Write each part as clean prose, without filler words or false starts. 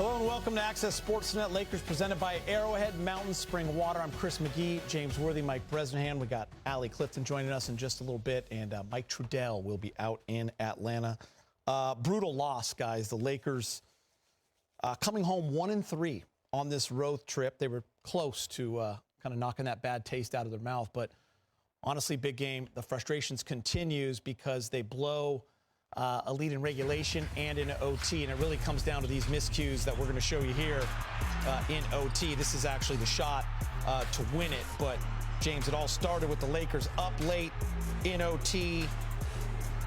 Hello and welcome to Access Sportsnet. Lakers presented by Arrowhead Mountain Spring Water. I'm Chris McGee, James Worthy, Mike Bresnahan. We got Allie Clifton joining us in just a little bit, and Mike Trudell will be out in Atlanta. Brutal loss, guys. The Lakers coming home 1-3 on this road trip. They were close to kind of knocking that bad taste out of their mouth, but honestly, big game. The frustrations continues because they blow a lead in regulation and in OT, and it really comes down to these miscues that we're going to show you here in OT. This is actually the shot to win it, but James, it all started with the Lakers up late in OT.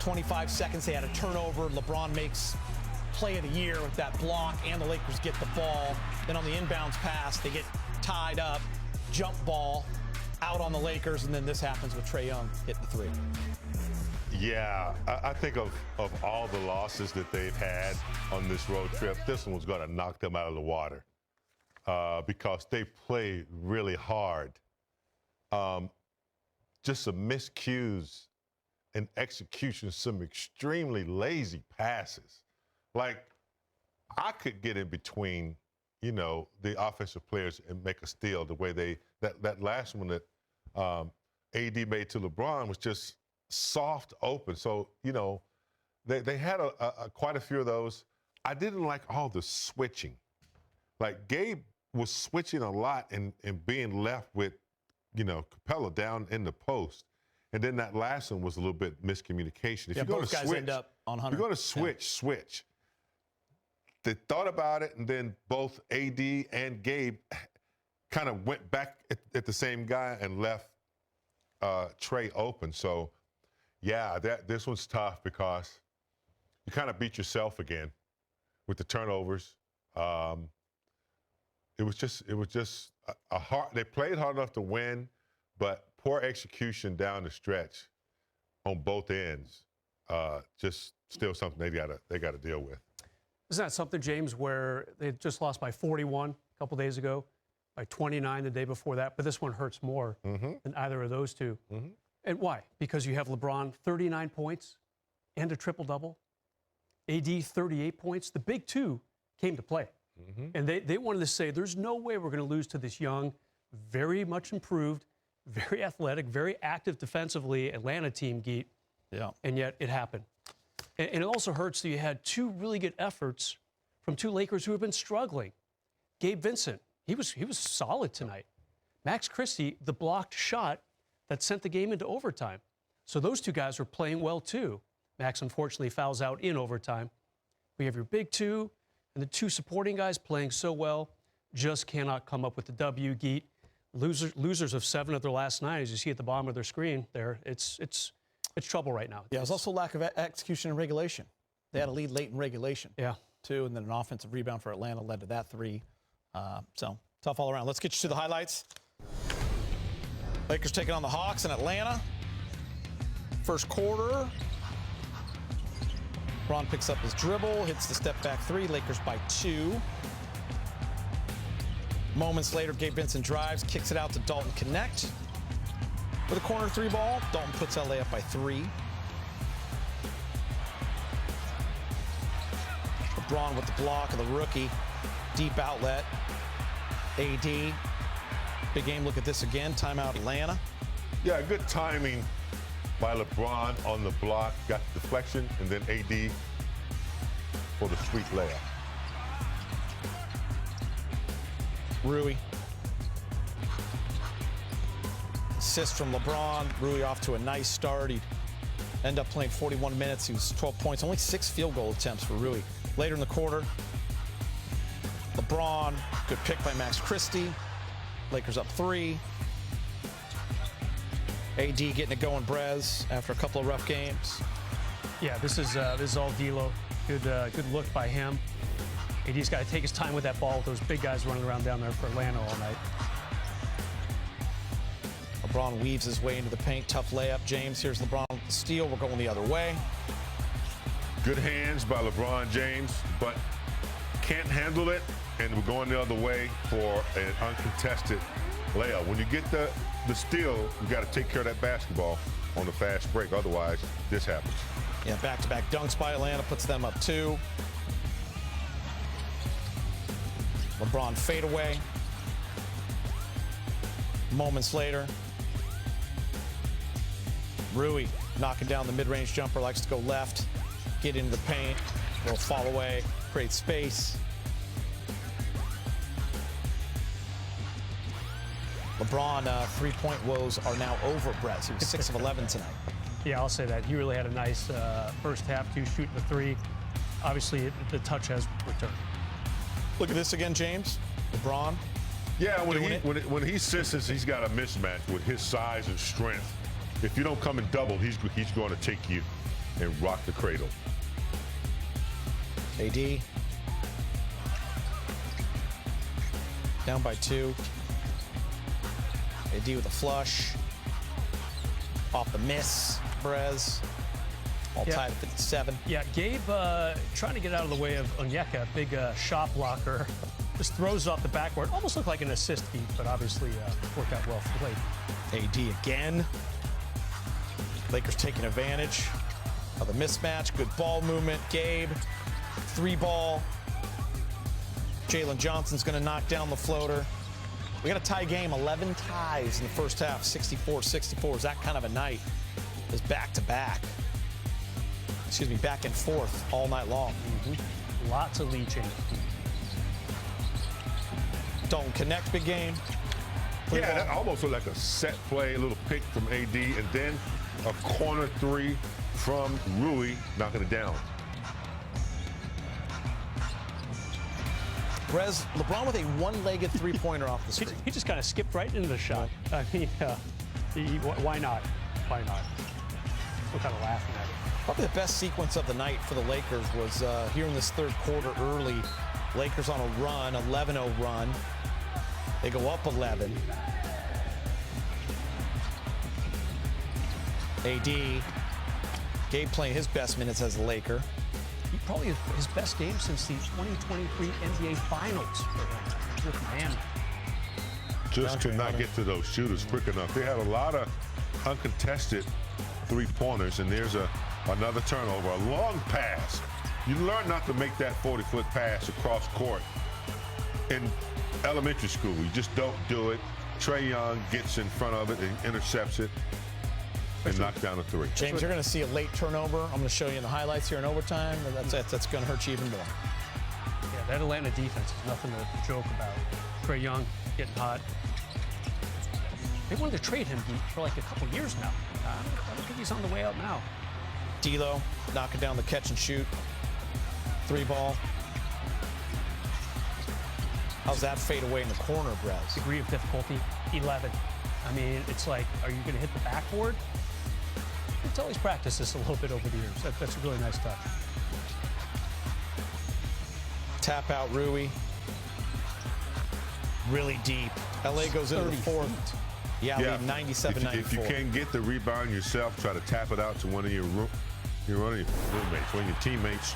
25 seconds, they had a turnover. LeBron makes play of the year with that block, and the Lakers get the ball. Then on the inbounds pass, they get tied up, jump ball out on the Lakers, and then this happens with Trae Young hitting the three. Yeah, I think of all the losses that they've had on this road trip, this one was going to knock them out of the water because they play really hard. Just some miscues and execution, some extremely lazy passes. Like, I could get in between, you know, the offensive players and make a steal the way that last one that AD made to LeBron was just soft open. So, you know, they had quite a few of those. I didn't like all the switching. Like, Gabe was switching a lot and being left with, you know, Capella down in the post. And then that last one was a little bit miscommunication. If yeah, you're going both to guys switch, end up on Hunter. If you're going to switch. They thought about it, and then both AD and Gabe kind of went back at the same guy and left Trae open. So, yeah, this one's tough because you kind of beat yourself again with the turnovers. It was just a hard. They played hard enough to win, but poor execution down the stretch on both ends. Just still something they got to deal with. Isn't that something, James, where they just lost by 41 a couple days ago, by 29 the day before that, but this one hurts more than either of those two. And why? Because you have LeBron 39 points and a triple-double, AD 38 points. The big two came to play. And they wanted to say, there's no way we're going to lose to this young, very much improved, very athletic, very active defensively Atlanta team, Geet. Yeah. And yet it happened. And it also hurts that you had two really good efforts from two Lakers who have been struggling. Gabe Vincent, he was solid tonight. Max Christie, the blocked shot that sent the game into overtime. So those two guys were playing well too. Max unfortunately fouls out in overtime. We have your big two and the two supporting guys playing so well, just cannot come up with the W, Geet. Losers of 7 of their last 9, as you see at the bottom of their screen there. It's trouble right now. Yeah, it was also lack of execution in regulation. They had a lead late in regulation, too, and then an offensive rebound for Atlanta led to that 3. So tough all around. Let's get you to the highlights. Lakers taking on the Hawks in Atlanta. First quarter. Ron picks up his dribble, hits the step-back 3. Lakers by 2. Moments later, Gabe Vincent drives, kicks it out to Dalton Connect. With a corner 3 ball, Dalton puts LA up by 3. LeBron with the block of the rookie. Deep outlet. AD. Big game. Look at this again. Timeout Atlanta. Yeah, good timing by LeBron on the block. Got the deflection, and then AD for the sweet layup. Rui. Assist from LeBron. Rui off to a nice start. He'd end up playing 41 minutes. He was 12 points. Only 6 field goal attempts for Rui. Later in the quarter, LeBron. Good pick by Max Christie. Lakers up 3. AD getting it going, Brez, after a couple of rough games. Yeah, this is all D'Lo. Good look by him. AD's got to take his time with that ball with those big guys running around down there for Atlanta all night. LeBron weaves his way into the paint. Tough layup. James, here's LeBron with the steal. We're going the other way. Good hands by LeBron James, but can't handle it, and we're going the other way for an uncontested layup. When you get the steal, you got to take care of that basketball on the fast break. Otherwise, this happens. Yeah, back-to-back dunks by Atlanta puts them up 2. LeBron fadeaway. Moments later, Rui knocking down the mid-range jumper, likes to go left, get into the paint, little fall away, create space. LeBron, three-point woes are now over, Brett. He was 6 of 11 tonight. Yeah, I'll say that. He really had a nice first half, too, shooting the three. Obviously, the touch has returned. Look at this again, James. LeBron. Yeah, Doing when he senses he's got a mismatch with his size and strength, if you don't come in double, he's going to take you and rock the cradle. AD. Down by 2. AD with a flush. Off the miss, Perez. All Yeah. tied at 57. Yeah, Gabe trying to get out of the way of Onyeka, big shot blocker. Just throws it off the backboard. Almost looked like an assist, Keith, but obviously worked out well for Blake. AD again. Lakers taking advantage of the mismatch. Good ball movement. Gabe, 3-ball. Jalen Johnson's going to knock down the floater. We got a tie game, 11 ties in the first half, 64-64. Is that kind of a night? It's back-to-back. Excuse me, back and forth all night long. Lots of lead changes. Don't connect, big game. Play Yeah, ball. that almost looked like a set play, a little pick from AD, and then a corner three from Rui, knocking it down. Perez, LeBron with a one-legged three-pointer off the screen. He just kind of skipped right into the shot. I mean, why not? Why not? We're kind of laughing at it. Probably the best sequence of the night for the Lakers was here in this third quarter early. Lakers on a run, 11-0 run. They go up 11. AD, Gabe playing his best minutes as a Laker. He probably his best game since the 2023 NBA Finals for him with Miami. Just could not get to those shooters quick enough. They had a lot of uncontested three-pointers, and there's another turnover, a long pass. You learn not to make that 40-foot pass across court in elementary school. You just don't do it. Trae Young gets in front of it and intercepts it and knocks down a three. James, you're going to see a late turnover. I'm going to show you in the highlights here in overtime. And that's going to hurt you even more. Yeah, that Atlanta defense is nothing to joke about. Trae Young getting hot. They wanted to trade him for like a couple years now. I don't think he's on the way out now. D'Lo knocking down the catch and shoot. 3-ball. How's that fade away in the corner, Brez? Degree of difficulty, 11. I mean, it's like, are you going to hit the backboard? It's always practiced this a little bit over the years. That's a really nice touch. Tap out Rui. Really deep. LA goes into the 30 fourth. feet. Yeah, lead 97-94. If you can't get the rebound yourself, try to tap it out to one of your roommates, one of your teammates.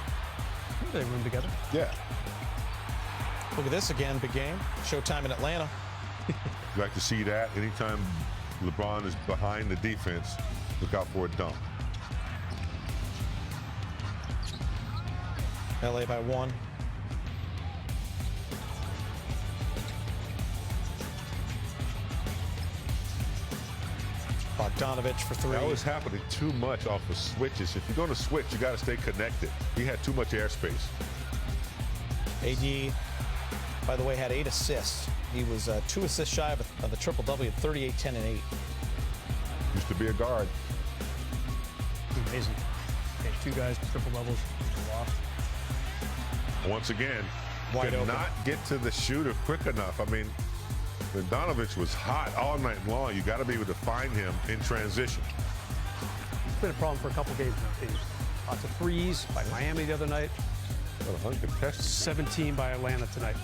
They room together. Yeah. Look at this again, big game. Showtime in Atlanta. You like to see that. Anytime LeBron is behind the defense, look out for a dunk. LA by 1. Bogdanovich for 3. That was happening too much off of switches. If you're going to switch, you got to stay connected. He had too much airspace. AD, by the way, had 8 assists. He was 2 assists shy of a triple-double at 38, 10, and 8. Used to be a guard. Amazing. Okay, 2 guys, triple doubles. Lost. Once again, Wide could open. not get to the shooter quick enough. I mean, Bogdanovich was hot all night long. You got to be able to find him in transition. It's been a problem for a couple games now, Steve. Lots of threes by Miami the other night. What a uncontested. 17 by Atlanta tonight.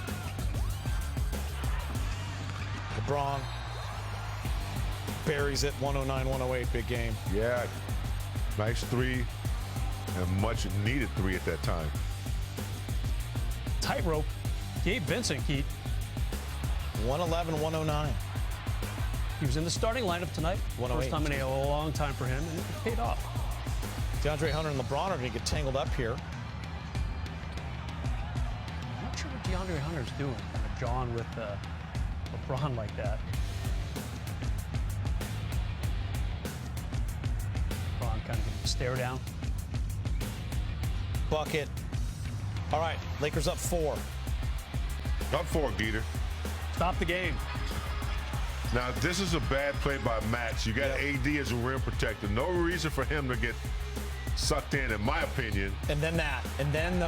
LeBron buries it, 109-108, big game. Yeah, nice three, and much needed three at that time. Tightrope. Gabe Vincent, Keith. 111-109. He was in the starting lineup tonight. 108. First time in a long time for him, and it paid off. DeAndre Hunter and LeBron are going to get tangled up here. I'm not sure what DeAndre Hunter's doing. Kind of John with LeBron like that. LeBron kind of giving a stare down. Bucket. All right, Lakers up 4. Up 4, Geeter. Stop the game. Now, this is a bad play by Max. You got AD as a rim protector. No reason for him to get sucked in my opinion. And then that. And then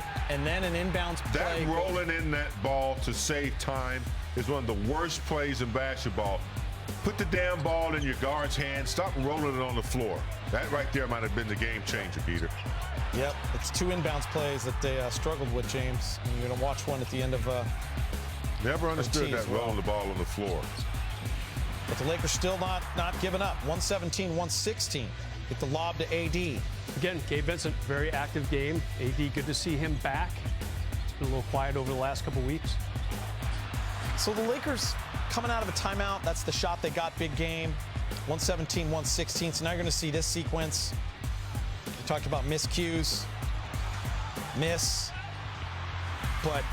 an inbounds play. That rolling in that ball to save time is one of the worst plays in basketball. Put the damn ball in your guard's hand. Stop rolling it on the floor. That right there might have been the game changer, Peter. Yep, it's 2 inbounds plays that they struggled with, James. And you're going to watch one at the end of Never understood that as well. rolling the ball on the floor. But the Lakers still not giving up. 117-116. Get the lob to AD. Again, Gabe Vincent, very active game. AD, good to see him back. It's been a little quiet over the last couple weeks. So the Lakers coming out of a timeout. That's the shot they got, big game. 117-116. So now you're going to see this sequence. We talked about miscues. Miss. But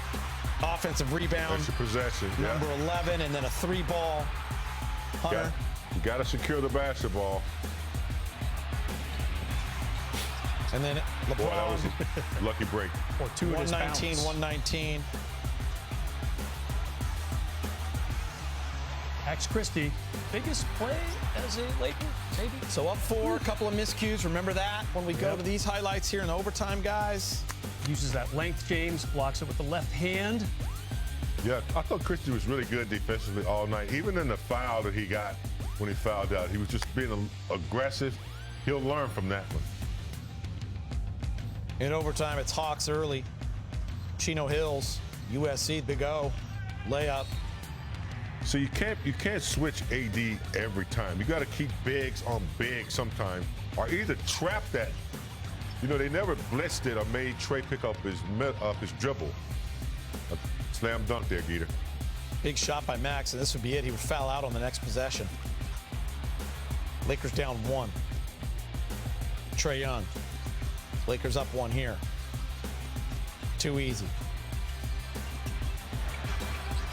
offensive rebound. Extra possession, yeah. Number 11, and then a 3-ball. Hunter. You got to secure the basketball. And then LeBron. Boy, that was a lucky break. Or 2 in his bounce. 119. Max Christie, biggest play as a Laker, maybe? So up 4, a couple of miscues. Remember that when we go Yep. to these highlights here in overtime, guys. Uses that length, James, blocks it with the left hand. Yeah, I thought Christie was really good defensively all night. Even in the foul that he got when he fouled out, he was just being aggressive. He'll learn from that one. In overtime, it's Hawks early. Chino Hills, USC, Big O, layup. So you can't switch AD every time. You got to keep bigs on bigs sometime, or either trap that. You know, they never blitzed it or made Trey pick up his dribble. A slam dunk there, Geeter. Big shot by Max, and this would be it. He would foul out on the next possession. Lakers down 1. Trae Young. Lakers up 1 here. Too easy.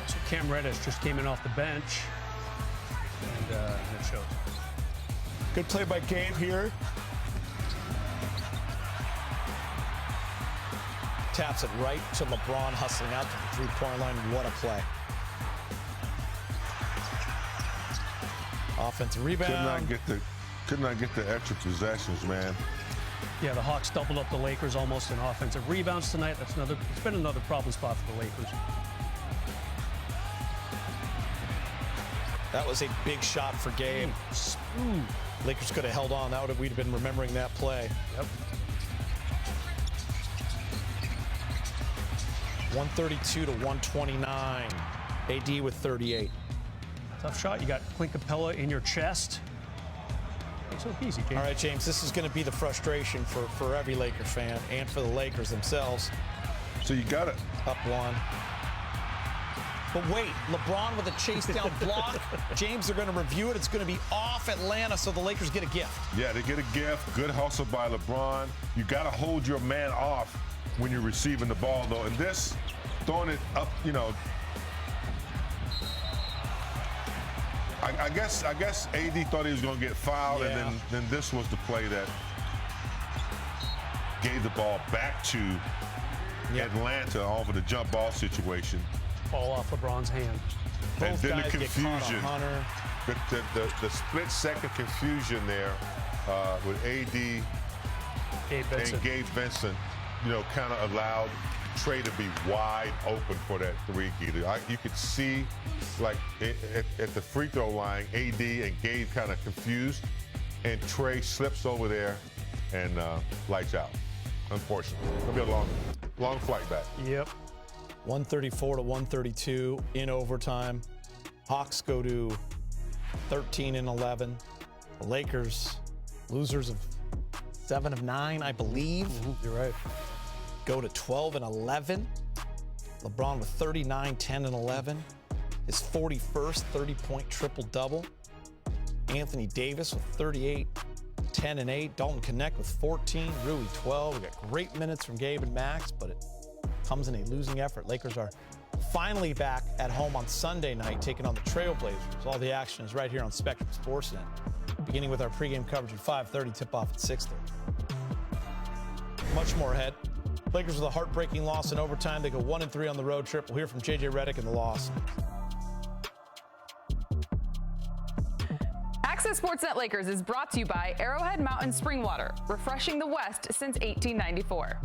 So Cam Reddish just came in off the bench, and it shows. Good play by Gabe here. Taps it right to LeBron, hustling out to the three-point line. What a play. Offensive rebound. Could not get the extra possessions, man. Yeah, the Hawks doubled up the Lakers almost in offensive rebounds tonight. It's been another problem spot for the Lakers. That was a big shot for Gabe. Smooth. Lakers could have held on. We'd have been remembering that play. Yep. 132 to 129. AD with 38. Tough shot. You got Clint Capella in your chest. Makes it look easy, James. All right, James, this is going to be the frustration for every Lakers fan and for the Lakers themselves. So you got it. Up 1. But wait, LeBron with a chase down block. James, they're going to review it. It's going to be off Atlanta, so the Lakers get a gift. Yeah, they get a gift. Good hustle by LeBron. You got to hold your man off when you're receiving the ball, though. And this, throwing it up, you know. I guess AD thought he was going to get fouled, Yeah. and then this was the play that gave the ball back to Atlanta over the jump ball situation. Ball off LeBron's hand. And Both then the guys get caught on confusion. Hunter. The split-second confusion there with AD Gabe Vincent. and Gabe Vincent, you know, kind of allowed Trey to be wide open for that 3, Geeter. You could see, like, at the free throw line, AD and Gabe kind of confused, and Trey slips over there and lights out. Unfortunately. It'll be a long flight back. Yep. 134 to 132 in overtime. Hawks go to 13 and 11. The Lakers, losers of 7 of 9, I believe. You're right. Go to 12 and 11. LeBron with 39, 10 and 11. His 41st 30-point triple-double. Anthony Davis with 38, 10 and 8. Dalton Connect with 14. Rui 12. We got great minutes from Gabe and Max, but it comes in a losing effort. Lakers are finally back at home on Sunday night, taking on the Trailblazers. All the action is right here on Spectrum Sportsnet, beginning with our pregame coverage at 5:30, tip-off at 6:30. Much more ahead. Lakers with a heartbreaking loss in overtime. They go 1-3 on the road trip. We'll hear from J.J. Redick and the loss. Access Sportsnet Lakers is brought to you by Arrowhead Mountain Spring Water, refreshing the West since 1894.